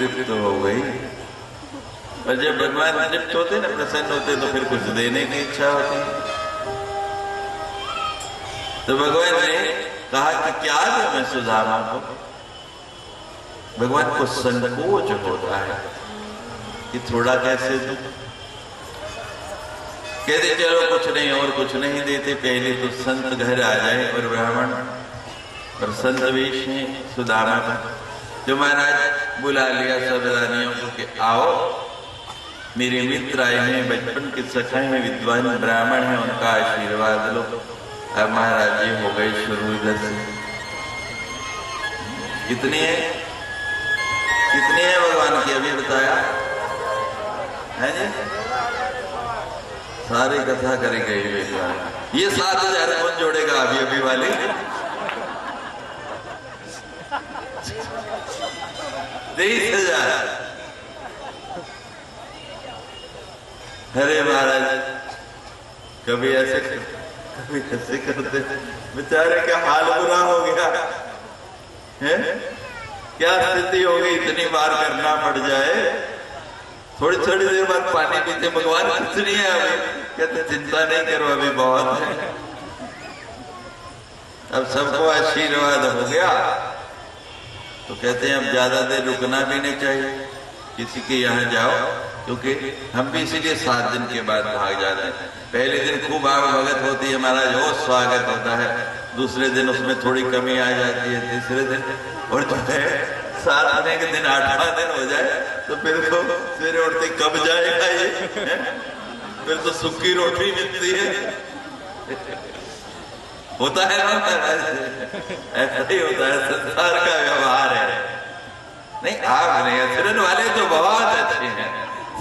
तृप्त हो गई। और जब भगवान तृप्त होते ना, प्रसन्न होते, तो फिर कुछ देने की इच्छा होती। तो भगवान ने कहा कि क्या दे मैं सुदामा को। भगवान को संकोच होता है कि थोड़ा कैसे दूं। कहते चलो कुछ नहीं और कुछ नहीं देते, पहले तो संत घर आ जाए। और ब्राह्मण और संत वेश हैं सुदामा का। जो महाराज बुला लिया सब रानियों को कि आओ, मेरे मित्र आए हैं, बचपन के सखा हैं, विद्वान ब्राह्मण हैं, उनका आशीर्वाद लो। अब महाराज जी हो गई शुरू इधर से। कितनी है भगवान की, अभी बताया है जी। सारी कथा करी गई। ये 7,000 कौन जोड़ेगा अभी वाली। तेईस 30,000। अरे महाराज कभी ऐसे करते, बेचारे का हाल बुरा हो गया है। क्या स्थिति हो गई, इतनी बार करना पड़ जाए। थोड़ी थोड़ी देर बाद पानी पीते, भगवान कितनी है अभी। कहते चिंता नहीं करो, अभी बहुत है। अब सबको आशीर्वाद हो गया तो कहते हैं अब ज्यादा देर रुकना भी नहीं चाहिए किसी के यहाँ जाओ, क्योंकि हम भी इसीलिए 7 दिन के बाद भाग जाते हैं। पहले दिन खूब आग भगत होती है महाराज, वो स्वागत होता है। दूसरे दिन उसमें थोड़ी कमी आ जाती है, तीसरे दिन, और जो है 7 आने के दिन 8वां दिन हो जाए तो फिर तो सवेरे उठते कब जाएगा ये, फिर तो सूखी रोटी मिलती है। होता है ना, ऐसा ही होता है, संसार का व्यवहार है। नहीं आप नहीं, आचरण वाले तो बहुत अच्छे हैं,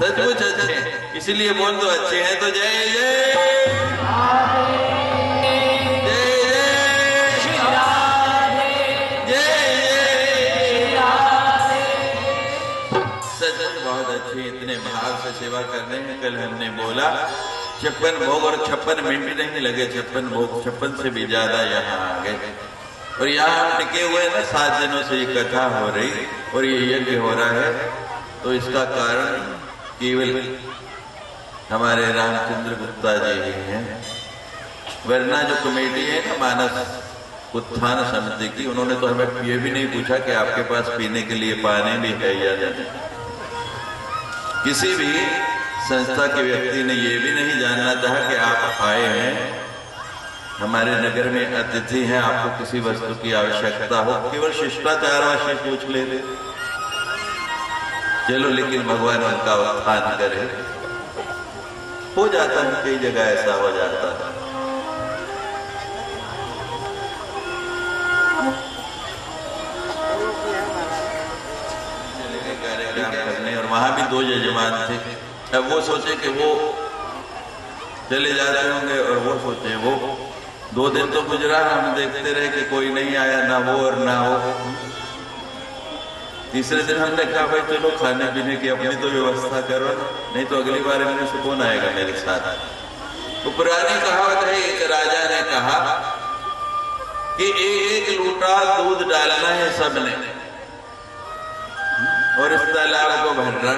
सचमुच अच्छे हैं, इसलिए बोल दो अच्छे हैं तो जय जय इतने भाव से सेवा करने में। कल हमने बोला 56 भोग और 56 मिनट नहीं लगे, 56 भोग 56 से भी ज्यादा यहाँ आ गए। और यहाँ हम टिके हुए ना 7 दिनों से ये कथा हो रही और ये यज्ञ हो रहा है। तो इसका कारण केवल हमारे रामचंद्र गुप्ता जी ही हैं। वरना जो कमेटी है ना मानस उत्थान समिति की, उन्होंने तो हमें ये भी नहीं पूछा कि आपके पास पीने के लिए पानी भी है या नहीं। किसी भी संस्था के व्यक्ति ने ये भी नहीं जानना चाहा कि आप आए हैं हमारे नगर में, अतिथि हैं, आपको किसी वस्तु की आवश्यकता हो। केवल शिष्टाचार वाशी पूछ ले चलो, लेकिन भगवान उनका उत्थान करे। हो जाता है, कई जगह ऐसा हो जाता है। और वहां भी 2 यजमान थे। अब वो सोचे कि वो चले जाते होंगे और वो सोचे वो 2 दिन तो गुजरा, हम देखते रहे कि कोई नहीं आया, ना वो और ना वो। तीसरे दिन हमने कहा भाई चलो खाने पीने की अपनी तो व्यवस्था करो, नहीं तो अगली बार इनमें से कौन आएगा मेरे साथ। तो पुरानी कहावत है, एक राजा ने कहा कि 1 लोटा दूध डालना है सबने और इस तालाब को भरना।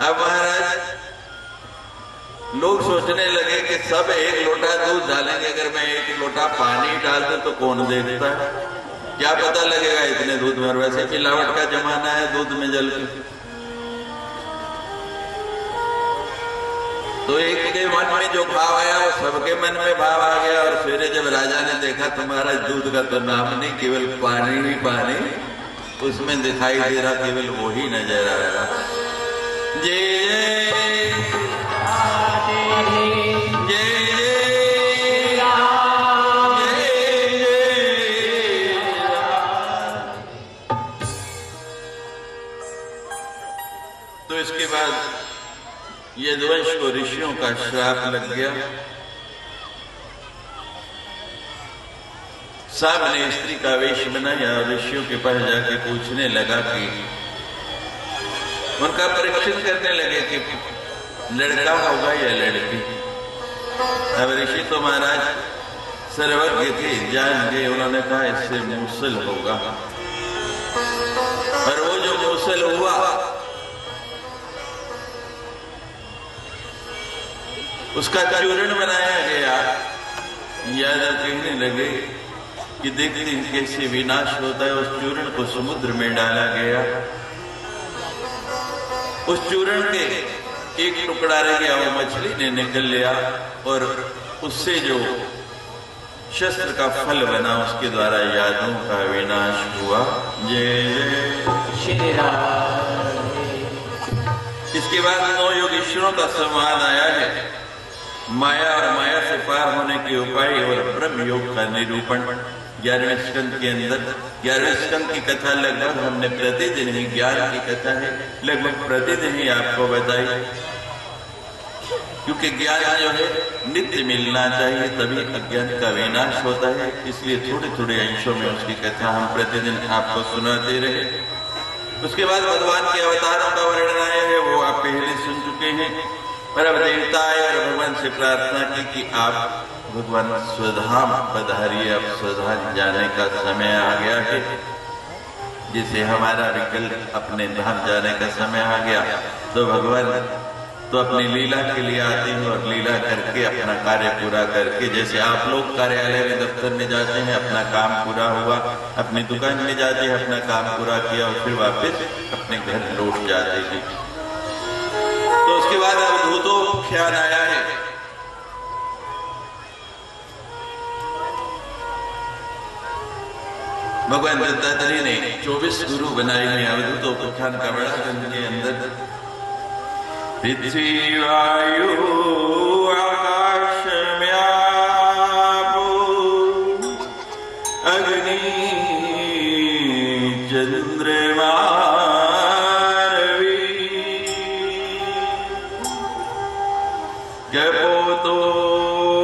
अब महाराज लोग सोचने लगे कि सब 1 लोटा दूध डालेंगे, अगर मैं 1 लोटा पानी डाल दूं तो कौन देखता है, क्या पता लगेगा इतने दूध में। वैसे मिलावट का जमाना है दूध में जल के। तो एक के मन में जो भाव आया वो सबके मन में भाव आ गया। और फिर जब राजा ने देखा तुम्हारा दूध का तो नाम नहीं, केवल पानी ही पानी उसमें दिखाई दे रहा, केवल वो ही नजर आ रहा। जय जय तो इसके बाद यदुवंश को ऋषियों का श्राप लग गया। सामने स्त्री का वेश बनाया, ऋषियों के पास जाके पूछने लगा कि उनका परीक्षण करने लगे कि लड़का होगा या लड़की। अब ऋषि तो महाराज सर्वज्ञ थे, जान गए। उन्होंने कहा इससे मूसल होगा। और वो जो मुसल हुआ उसका चूर्ण बनाया गया। यादव कहने लगे कि देखते हैं कैसे विनाश होता है। उस चूर्ण को समुद्र में डाला गया। उस चूर्ण के एक टुकड़ा रह गया, वो मछली ने निकल लिया और उससे जो शस्त्र का फल बना उसके द्वारा यादवों का विनाश हुआ। जय जय श्री राम। इसके बाद 9 योगेश्वरों का संवाद आया है। माया और माया से पार होने के उपाय और ब्रह्म योग का निरूपण 11वें स्कंद के अंदर। 11वें स्कंद की कथा लगभग हमने प्रतिदिन ही, 11 की कथा है, लगभग प्रतिदिन ही आपको बताई, क्योंकि ज्ञान जो है नित्य मिलना चाहिए, तभी अज्ञान का विनाश होता है। इसलिए थोड़े थोड़े अंशों में उसकी कथा हम प्रतिदिन आपको सुनाते रहे। उसके बाद भगवान के अवतारों का वर्णन आया है, वो आप पहले सुन चुके हैं। पर अब देवता आए और भगवान से प्रार्थना की कि आप भगवान स्वधाम पधारिए। अब स्वधाम जाने का समय आ गया है। जिसे हमारा विकल्प अपने धाम जाने का समय आ गया, तो भगवान तो अपनी लीला के लिए आते हैं और लीला करके अपना कार्य पूरा करके, जैसे आप लोग कार्यालय में, दफ्तर में जाते हैं, अपना काम पूरा हुआ, अपनी दुकान में जाते हैं, अपना काम पूरा किया और फिर वापस अपने घर लौट जाते हैं। तो उसके बाद अवधूतों ख्याल आया है। भगवान दत्तात्रेय ने 24 गुरु बनाए हैं अवधूतों को ख्याल का बड़ा ग्रंथ के अंदर। पृथ्वी वायु आकाश म्यापो अग्नि चंद्रमा जपोतो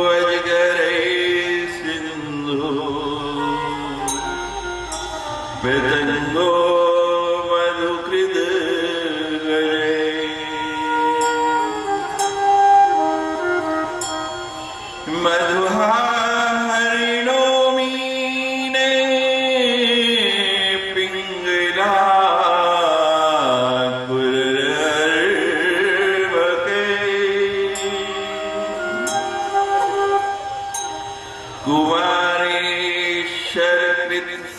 अजगरे सिंधु पतंगो मधुकृत मधुहारिणो मीने पिंगला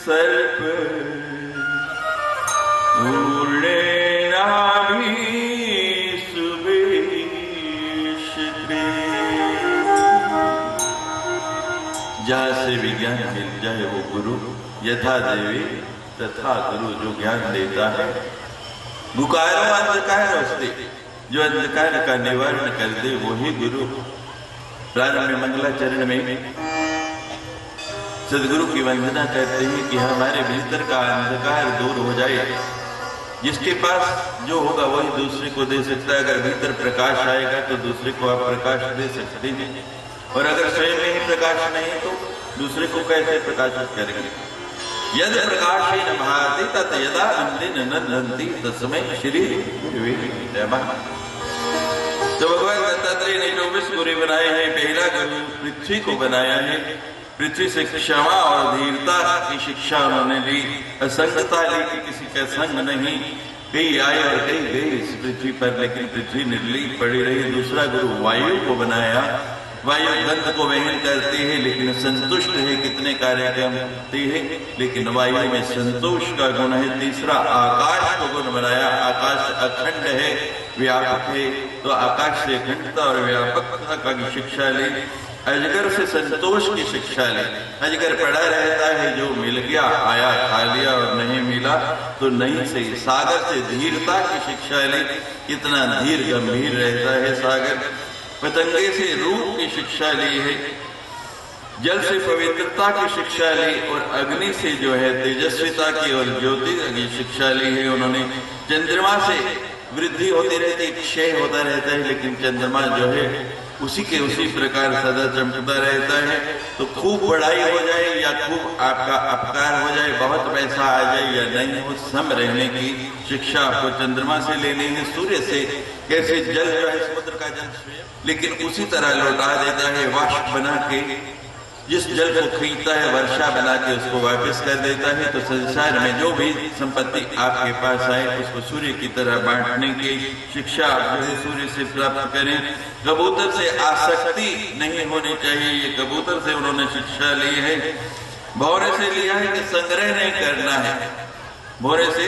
सर्प जहाँ से भी ज्ञान मिल जाए वो गुरु, यथा देवी तथा गुरु, जो ज्ञान देता है। गुकारो अंधकार हस्ते, जो अंधकार का निवारण कर दे वही गुरु। प्रारंभ में मंगलाचरण में सदगुरु की वंदना करते हैं कि हमारे भीतर का अंधकार दूर हो जाए। जिसके पास जो होगा वही दूसरे को दे सकता है। अगर भीतर प्रकाश आएगा तो दूसरे को आप प्रकाश दे सकते हैं, और अगर स्वयं में ही प्रकाश नहीं तो दूसरे को कैसे प्रकाशित करेंगे। यद प्रकाशेन भाति तत् यदा अन्येन नन्दन्ति तस्मै श्री गुरवे नमः। तो भगवान दत्तात्रेय ने 24 गुरु बनाए हैं। पहला गुरु पृथ्वी को बनाया है। पृथ्वी से क्षमा और धीरता की शिक्षा उन्होंने ली, असंगता ली कि किसी का संग नहीं। कई आए और कई गए इस पृथ्वी पर, लेकिन पृथ्वी निर्लीन पड़ी रही। दूसरा गुरु वायु को बनाया। वायु गंध को वहन करती है लेकिन संतुष्ट है, कितने कार्य करती है लेकिन वायु में संतोष का गुण है। तीसरा आकाश को गुण बनाया। आकाश अखंड है, व्यापक है, तो आकाश से अखंडता और व्यापकता का शिक्षा ले। अजगर से संतोष की शिक्षा ले। अजगर पड़ा रहता है, जो मिल गया आया खा लिया और नहीं मिला तो नहीं सही। सागर से धीरता की शिक्षा ले, कितना धीर गंभीर रहता है सागर। पतंगे से रूप की शिक्षा ली है। जल से पवित्रता की शिक्षा ली, और अग्नि से जो है तेजस्विता की और ज्योति की शिक्षा ली है उन्होंने। चंद्रमा से वृद्धि होती रहती है, क्षय होता रहता है, लेकिन चंद्रमा जो है उसी के उसी प्रकार सदा चमकता रहता है। तो खूब बढ़ाई हो जाए या खूब आपका अपकार हो जाए, बहुत पैसा आ जाए या नहीं, वो सम रहने की शिक्षा आपको चंद्रमा से लेनी है। सूर्य से कैसे जल जो है समुद्र का जल, लेकिन उसी तरह लौटा देता है वाष्प बना के। जिस जल को खरीदता है वर्षा बना के उसको वापस कर देता है। तो संसार में जो भी संपत्ति आपके पास आए उसको सूर्य की तरह बांटने की शिक्षा जो है सूर्य से प्राप्त करें। कबूतर से आसक्ति नहीं होनी चाहिए, ये कबूतर से उन्होंने शिक्षा ली है। भौरे से लिया है कि संग्रह नहीं करना है, भौरे से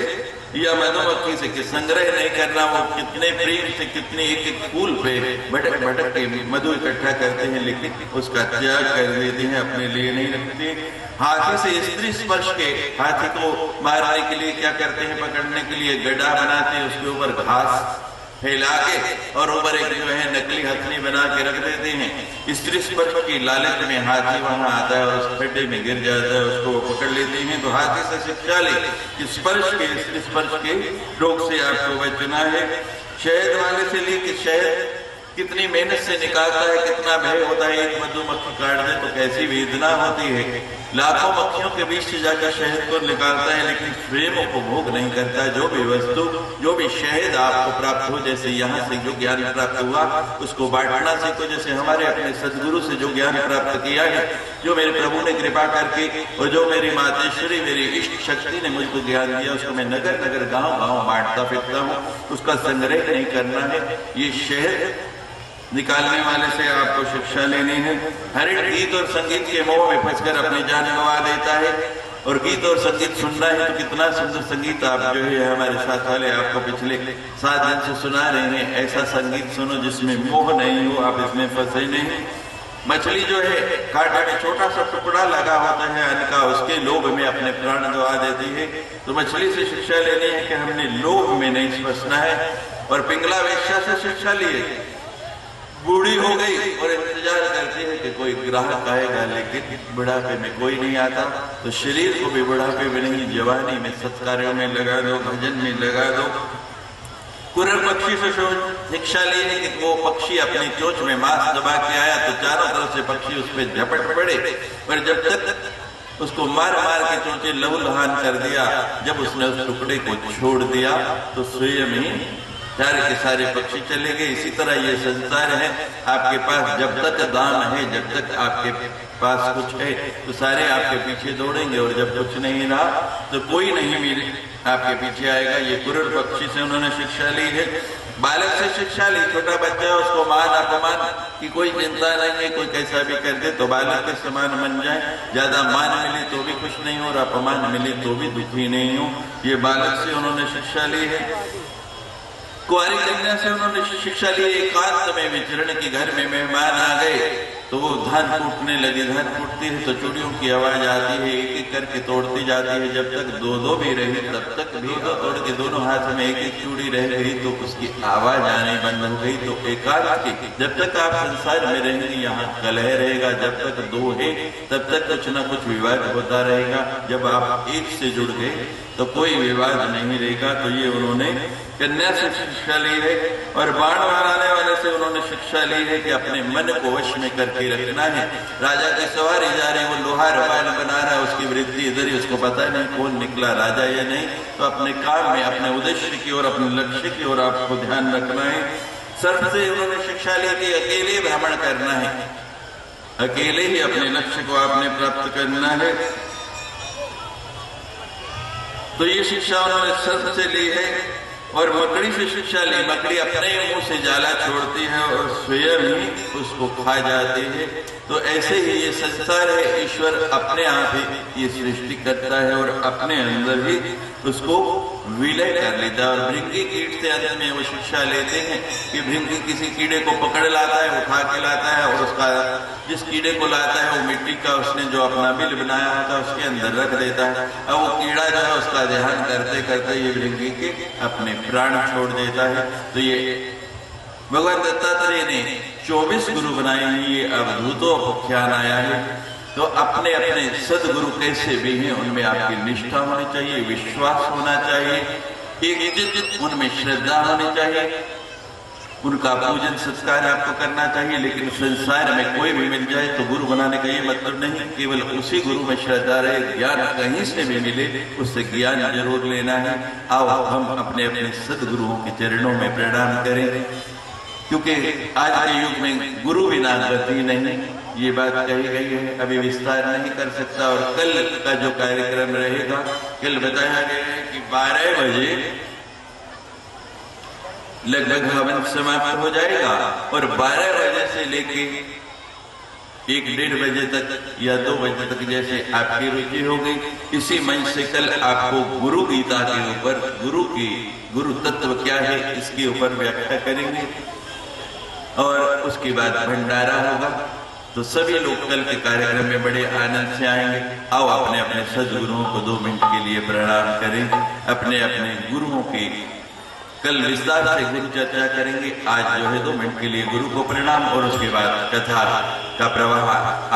या मधुमक्खी से कि संग्रह नहीं करना। वो कितने प्रेम से कितने एक एक फूल पे भटक भटक के मधु इकट्ठा करते हैं, लेकिन उसका त्याग कर देते हैं, अपने लिए नहीं रखते। हाथी से स्त्री स्पर्श के, हाथी को मारने के लिए क्या करते हैं, पकड़ने के लिए गड्ढा बनाते हैं, उसके ऊपर घास फैला के और ऊपर एक जो है नकली हथनी बना के रख देते हैं। स्त्री स्पर्श की लालच में हाथी वहां आता है और उस खड्डे में गिर जाता है, उसको पकड़ लेते हैं। तो हाथी से शिक्षा ले कि स्पर्श के, स्त्री स्पर्श के रोग से आपको बचना है। शहद वाले से ले कि शहद कितनी मेहनत से निकालता है, कितना भय होता है, एक मधुमक्खी काट दे तो कैसी वेदना होती है। लाखों मक्खियों के बीच से जाकर शहद को निकालता है, लेकिन स्वयं उपभोग नहीं करता। जो भी वस्तु, जो भी शहद आपको प्राप्त हो, जैसे यहाँ से जो ज्ञान प्राप्त हुआ उसको बांटना सीखो। जैसे हमारे अपने सदगुरु से जो ज्ञान प्राप्त किया है, जो मेरे प्रभु ने कृपा करके और जो मेरी मातेश्वरी मेरी इष्ट शक्ति ने मुझको ज्ञान दिया, उसको मैं नगर नगर गाँव गाँव बांटता फिरता हूँ। उसका संग्रह नहीं करना है। ये शहद निकालने वाले से आपको शिक्षा लेनी है। हरिण गीत और संगीत के मोह में फंसकर अपनी जान गंवा देता है। और गीत और संगीत सुनना है तो कितना सुंदर संगीत आप जो है हमारे साथ वाले आपको पिछले 7 दिन से सुना रहे हैं। ऐसा संगीत सुनो जिसमें मोह नहीं हो, आप इसमें फंसे नहीं। मछली जो है कांटे में छोटा सा टुकड़ा लगा होता है अन्न का, उसके लोभ में अपने प्राण गंवा देती है। तो मछली से शिक्षा लेनी है कि हमने लोभ में नहीं फंसना है। और पिंगला वेश्या से शिक्षा लिए, बूढ़ी हो गई और इंतजार करती है कि कोई ग्राहक आएगा, लेकिन बुढ़ापे में कोई नहीं आता। तो शरीर को भी बुढ़ापे में नहीं, जवानी में सत्कार्यों में लगा दो, भजन में लगा दो। कुरर पक्षी से शिक्षा ली है कि वो पक्षी अपनी चोंच में मांस दबा के आया तो चारों तरफ से पक्षी उस पर झपट पड़े, पर जब तक उसको मार मार के चोंचे लहूलुहान कर दिया, जब उसने उस टुकड़े को छोड़ दिया तो स्वयं ही सारे के सारे पक्षी चले गए। इसी तरह ये संसार है, आपके पास जब तक दाम है, जब तक आपके पास कुछ है तो सारे आपके पीछे दौड़ेंगे, और जब कुछ नहीं रहा तो कोई नहीं मिले आपके पीछे आएगा। ये कुरर पक्षी से उन्होंने शिक्षा ली है। बालक से शिक्षा ली, छोटा बच्चा है उसको मान अपमान की कोई चिंता नहीं है, कोई कैसा भी कर दे तो बालक के समान बन जाए। ज्यादा मान मिले तो भी खुश नहीं हो और अपमान मिले तो भी दुखी नहीं हो, ये बालक से उन्होंने शिक्षा ली है। कुंवारी कन्या से उन्होंने शिक्षा ली, एकांत में विचरण के घर में मेहमान आ गए तो वो धान कूटने लगे। धान कूटती है तो चूड़ियों की आवाज आती है, एक एक करके तोड़ती जाती है। जब तक दो दो भी रही तब तक भी तोड़ के दोनों हाथ में एक एक चूड़ी रह गई तो उसकी आवाज आने बंद हो गई। तो एकांत की जब तक आप संसार में रहेंगे यहाँ कलह रहेगा, जब तक दो है तब तक कुछ ना कुछ विवाद होता रहेगा। जब आप एक से जुड़ गए तो कोई विवाद नहीं रहेगा। तो ये उन्होंने कन्या से शिक्षा ली है। और बाण मारने वाले से उन्होंने शिक्षा ली है कि अपने मन को वश में करके रखना है। राजा की सवारी जा रही, वो लोहार बाण बना रहा है, उसकी वृद्धि इधर ही, उसको पता नहीं कौन निकला राजा या नहीं। तो अपने काम में, अपने उद्देश्य की ओर, अपने लक्ष्य की ओर आपको ध्यान रखना है। सर्प से उन्होंने शिक्षा ली कि अकेले भ्रमण करना है, अकेले ही अपने लक्ष्य को आपने प्राप्त करना है। तो ये शिक्षा उन्होंने सर्प से ली है। और मकड़ी से शिक्षा ली, मकड़ी अपने मुंह से जाला छोड़ती है और स्वयं ही उसको खा जाती है। तो ऐसे ही ये संसार है, ईश्वर अपने आप ही ये सृष्टि करता है और अपने अंदर ही उसको विलय कर लेता है। और भृंगी कीट से अंत में वो शिक्षा लेते हैं कि भृंगी किसी कीड़े को पकड़ लाता है, उठा के लाता है, और उसका जिस कीड़े को लाता है वो मिट्टी का उसने जो अपना बिल बनाया होता है उसके अंदर रख देता है। अब वो कीड़ा जो है उसका ध्यान करते करते ये भृंगी के अपने प्राण छोड़ देता है। तो ये भगवान दत्तात्रेय ने 24 गुरु बनाए हैं, ये अवधूतों ख्यान आया है। तो अपने अपने सदगुरु कैसे भी हैं उनमें आपकी निष्ठा होनी चाहिए, विश्वास होना चाहिए, एक उनमें श्रद्धा होनी चाहिए, उनका पूजन संस्कार आपको करना चाहिए। लेकिन संसार में कोई भी मिल जाए तो गुरु बनाने का ये मतलब नहीं, केवल उसी गुरु में श्रद्धा रहे। ज्ञान कहीं से भी मिले उससे ज्ञान जरूर लेना है। आओ हम अपने अपने सदगुरुओं के चरणों में प्रणाम करें, क्योंकि आज के युग में गुरु बिना गति नहीं। ये बात कही गई है, अभी विस्तार नहीं कर सकता। और कल का जो कार्यक्रम रहेगा, कल बताया गया है कि 12 बजे लगभग हवन समाप्त हो जाएगा और 12 बजे से लेके 1-1:30 बजे तक या 2 बजे तक जैसे आपकी रुचि होगी, इसी मंच से कल आपको गुरु गीता के ऊपर गुरु तत्व क्या है इसके ऊपर व्याख्या करेंगे और उसके बाद भंडारा होगा। तो सभी लोग कल के कार्यक्रम में बड़े आनंद से आएंगे। आओ अपने अपने सदगुरुओं को 2 मिनट के लिए प्रणाम करें। अपने अपने गुरुओं के कल विस्तार से गुरु चर्चा करेंगे। आज जो है 2 मिनट के लिए गुरु को प्रणाम और उसके बाद कथा का प्रवाह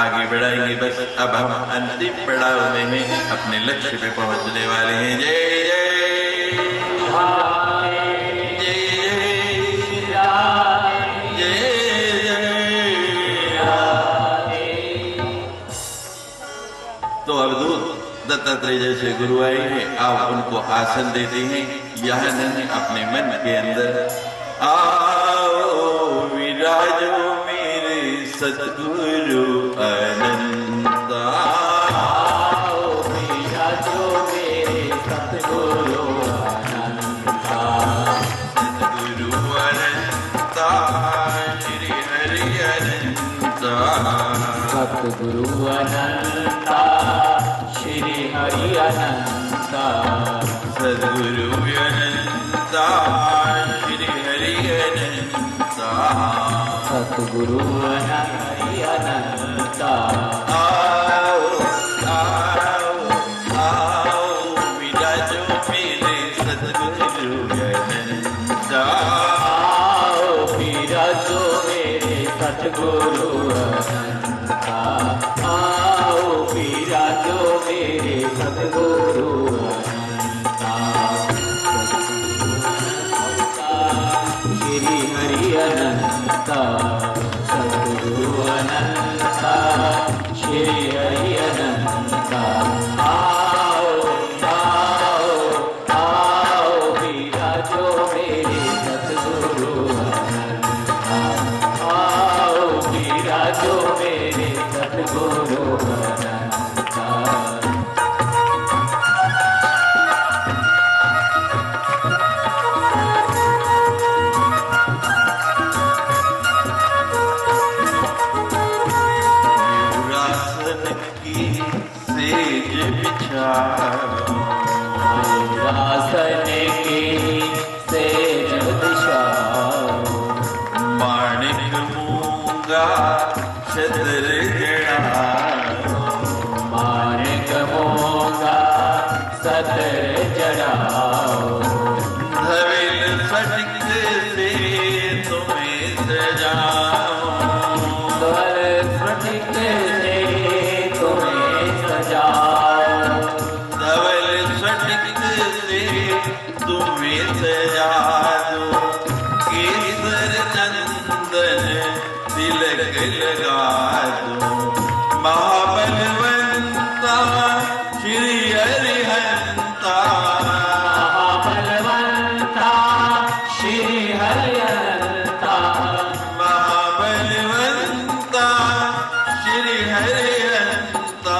आगे बढ़ाएंगे। बस अब हम अंतिम पड़ाव में हैं, अपने लक्ष्य पे पहुंचने वाले हैं। जय जय तो अवधूत दत्तात्रेय जैसे गुरु आए हैं, आप उनको आसन देते हैं। यह नहीं अपने मन के अंदर आओ विराजो मेरे सतगुरु अनंत, आओ विराजो मेरे सतगुरु अनंत, सतगुरु अनंत श्री हरि अनंत, सतगुरु अनंत श्री हरि अनंत, सद्गुरु अनंत श्री हरि अनंत, सद्गुरु हरि अनंत। आओ आओ आओ विराजो मेरे सद्गुरु अनंत, आओ विराजो मेरे सद्गुरु अनंत, आओ विराजो मेरे सद्गुरु श्री हरि अनंत, सद्गुरु अनंत श्री हरि अनंत। आओ आओ आओ विराजो मेरे सद्गुरु अनंत, आओ विराजो मेरे सद्गुरु अनंत। आसन की सेज बिछाओ, माणिक मूंगा छतर जड़ाओ, माणिक मूंगा छतर जड़ाओ, धविल फटिक से तुम्हें सजाओ, धवल फटिक से तुम्हें सजाओ, तुम्हें सजा दो, केसर चंदन तिलक लगा दो, महाबलवंता श्री हरिहंता, महाबलवंता श्री हरिहंता, महाबलवंता श्री हरिहंता।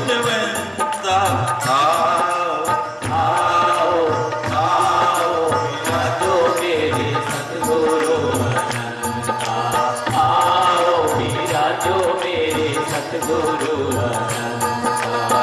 भगवंता आओ आओ आओ मेरा जो मेरे सतगुरु अनंता आओ मेरा जो मेरे सतगुरु अनंता।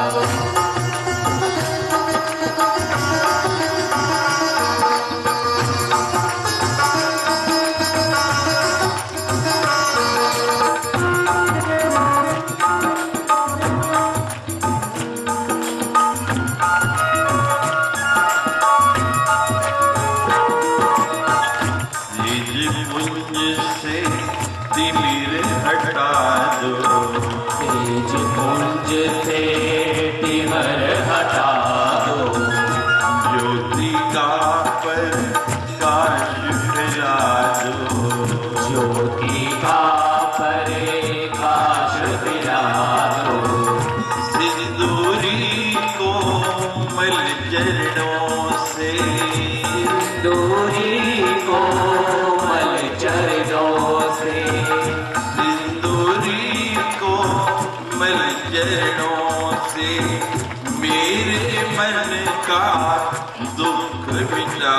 दुख मिटा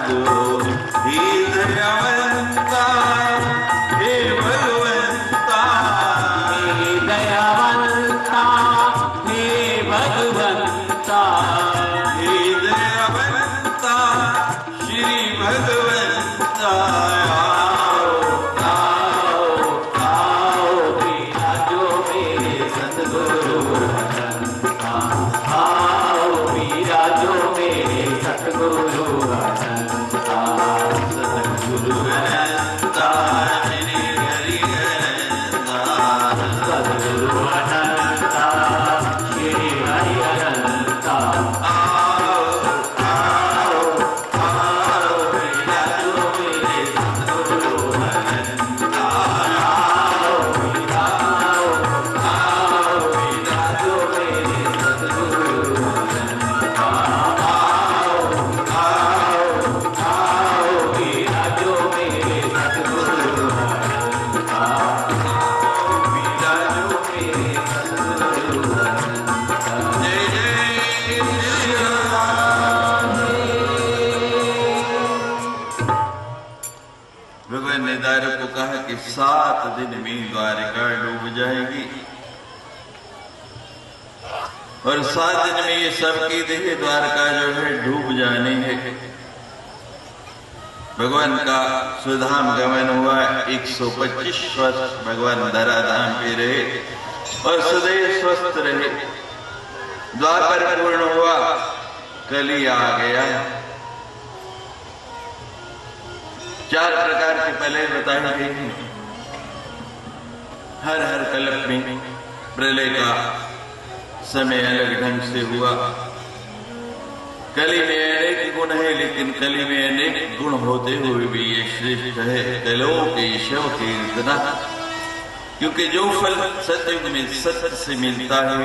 दो हे दयावंता हे भगवंता हे दयावंता हे भगवंता हे दयावंता श्री भगवंता आओ आओ आओ मेरा जो मेरे सतगुरु अनंता आओ मेरा जो मेरे सतगुरु अनंता। सतगुरु अनंता श्री हरि अनंता सतगुरु अनंता श्री हरि अनंता। आओ आओ आओ मेरा जो मेरे सतगुरु अनंता आओ मेरा आओ मेरा जो मेरे सतगुरु अनंता। आओ मेरा जो मेरे सतगुरु अनंता। मेरा जो मेरे सतगुरु अनंता। जय जय श्री राम। भगवान ने दारू को कहा कि 7 दिन में द्वारिका डूब जाएगी और 7 दिन में ये सबकी देह द्वारका जो है डूब जानी है। भगवान का सुधाम गमन हुआ 125 वर्ष भगवान धराधाम पे रहे और सदैव स्वस्थ रहे। द्वापर पूर्ण हुआ, कली आ गया। 4 प्रकार के पहले बताए गए हैं। हर हर कल्प में प्रलय का समय अलग ढंग से हुआ। कली में अनेक गुण है, लेकिन कली में अनेक गुण होते हुए भी ये श्रेष्ठ है कलो केशव कीर्तना। क्योंकि जो फल सतयुग में सत्य से मिलता है,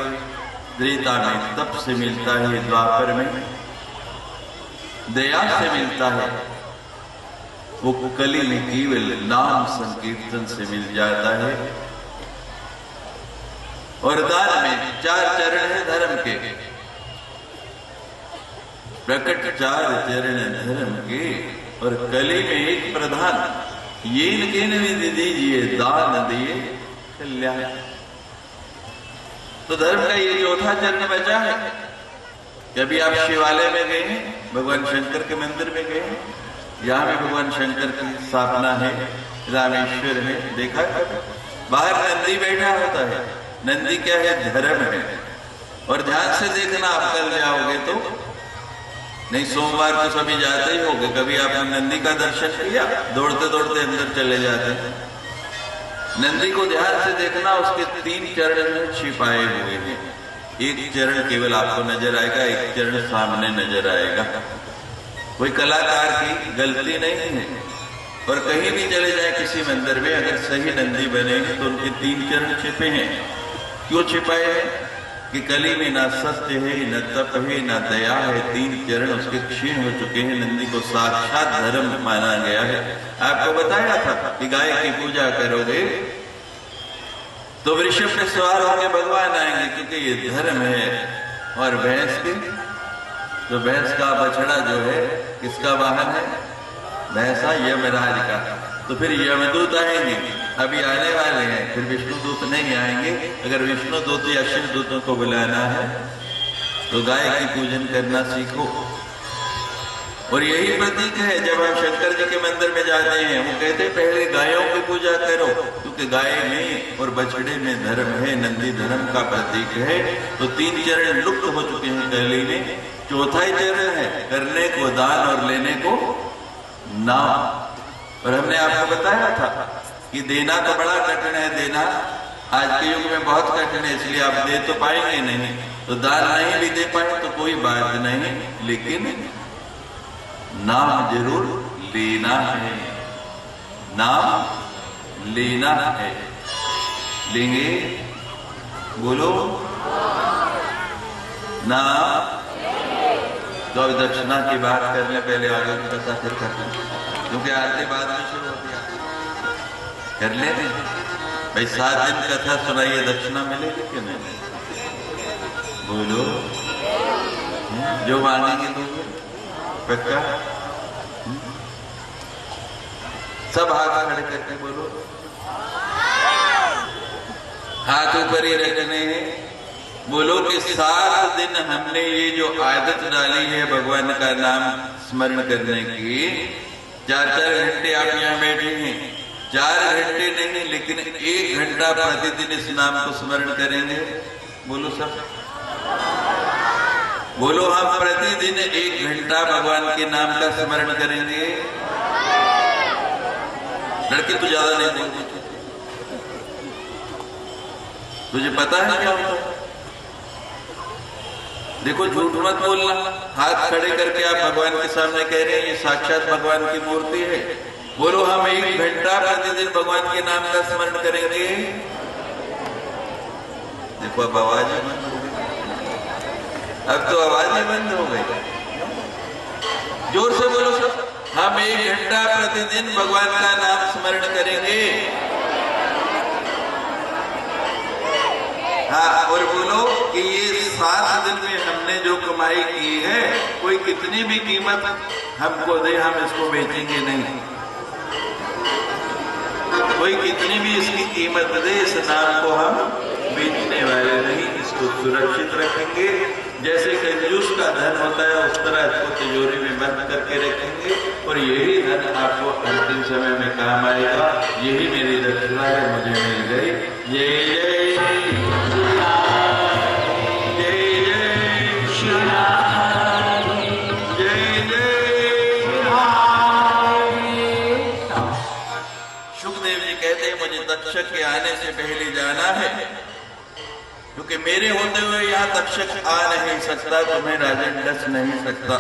त्रेता में तप से मिलता है, द्वापर में दया से मिलता है, वो कली में केवल नाम संकीर्तन से मिल जाता है। और दान में 4 चरण है धर्म के, प्रकट 4 चरण धर्म के, और कली में एक प्रधान, ये इनके विधि दीजिए दान दिए कल्याण। तो धर्म का ये 4था चरण बचा है। कभी आप शिवालय में गए हैं, भगवान शंकर के मंदिर में गए हैं, यहाँ भी भगवान शंकर की स्थापना है, रामेश्वर है, देखा है? बाहर नंदी बैठा होता है। नंदी क्या है? धर्म है। और ध्यान से देखना, आप कल जाओगे तो नहीं, सोमवार को सभी जाते ही होंगे, कभी आपने नंदी का दर्शन किया? दौड़ते दौड़ते अंदर चले जाते हैं। नंदी को ध्यान से देखना, उसके 3 चरण में छिपाए हुए हैं। एक चरण केवल आपको नजर आएगा, एक चरण सामने नजर आएगा। कोई कलाकार की गलती नहीं है। और कहीं भी चले जाए किसी मंदिर में, अगर सही नंदी बनेंगे तो उनके 3 चरण छिपे हैं। क्यों छिपाए हैं? कि कली में ना सत्य है, न तप है, न दया है। 3 चरण उसके क्षीण हो चुके हैं। नंदी को साक्षात धर्म माना गया है। आपको बताया था कि गाय की पूजा करोगे तो वृषभ पे सवार होकर भगवान आएंगे, क्योंकि ये धर्म है। और भैंस के, तो भैंस का बछड़ा जो है किसका वाहन है? भैंसा यमराज का। तो फिर यमदूत आएंगे, अभी आने वाले हैं, फिर विष्णु दूत नहीं आएंगे। अगर विष्णु दूत या शिव दूतों को बुलाना है तो गाय की पूजन करना सीखो। और यही प्रतीक है, जब हम शंकर जी के मंदिर में जाते हैं, वो कहते हैं पहले गायों की पूजा करो, क्योंकि गाय में और बछड़े में धर्म है, नंदी धर्म का प्रतीक है। तो 3 चरण लुप्त हो चुके हैं कली में, चौथा ही चरण है करने को दान और लेने को नाम। और हमने आपको बताया था कि देना तो बड़ा कठिन है, देना आज के युग में बहुत कठिन है, इसलिए आप दे तो पाएंगे नहीं। तो दान नहीं भी दे पाए तो कोई बात नहीं, लेकिन नाम जरूर लेना है, नाम लेना है। लेंगे? बोलो नाम। तो अब दक्षिणा की बात करने पहले आगे की कथा फिर करते, क्योंकि आरती बाद में शुरू होती है। कर लेते भाई, 7 दिन कथा सुनाइए, दक्षिणा मिलेगी कि नहीं? बोलो, जो मांगेंगे दोगे पक्का? सब हाथ खड़े करके बोलो, हाथ ऊपर ही रखने हैं। बोलो कि 7 दिन हमने ये जो आदत डाली है भगवान का नाम स्मरण करने की, 4-4 घंटे आप यहाँ बैठे हैं, 4 घंटे नहीं लेकिन 1 घंटा प्रतिदिन इस नाम को स्मरण करेंगे। बोलो सब, बोलो हम प्रतिदिन 1 घंटा भगवान के नाम का स्मरण करेंगे। लड़के तो ज्यादा नहीं बोलते, तुझे पता है क्या होता है? देखो झूठ मत बोलना, हाथ खड़े करके आप भगवान के सामने कह रहे हैं ये साक्षात भगवान की मूर्ति है। बोलो हम 1 घंटा प्रतिदिन भगवान के नाम का स्मरण करेंगे। देखो अब आवाज बंद हो गई, अब तो आवाज बंद हो गई। जोर से बोलो सब, हम 1 घंटा प्रतिदिन भगवान का नाम स्मरण करेंगे। हाँ, और बोलो कि ये 7 दिन में हमने जो कमाई की है, कोई कितनी भी कीमत हमको दे, हम इसको बेचेंगे नहीं। कोई कितनी भी इसकी कीमत दे, इस नाम को हम बेचने वाले नहीं, इसको सुरक्षित रखेंगे। जैसे कंजूस का धन होता है उस तरह इसको तिजोरी में बंद करके रखेंगे, और यही धन आपको अंतिम समय में काम आएगा। यही मेरी दक्षिणा है, मुझे मिल गई। जय जय तक्षक के आने से पहले जाना है, क्योंकि मेरे होते हुए यहाँ तक्षक आ नहीं सकता, तुम्हें राजन डस नहीं सकता।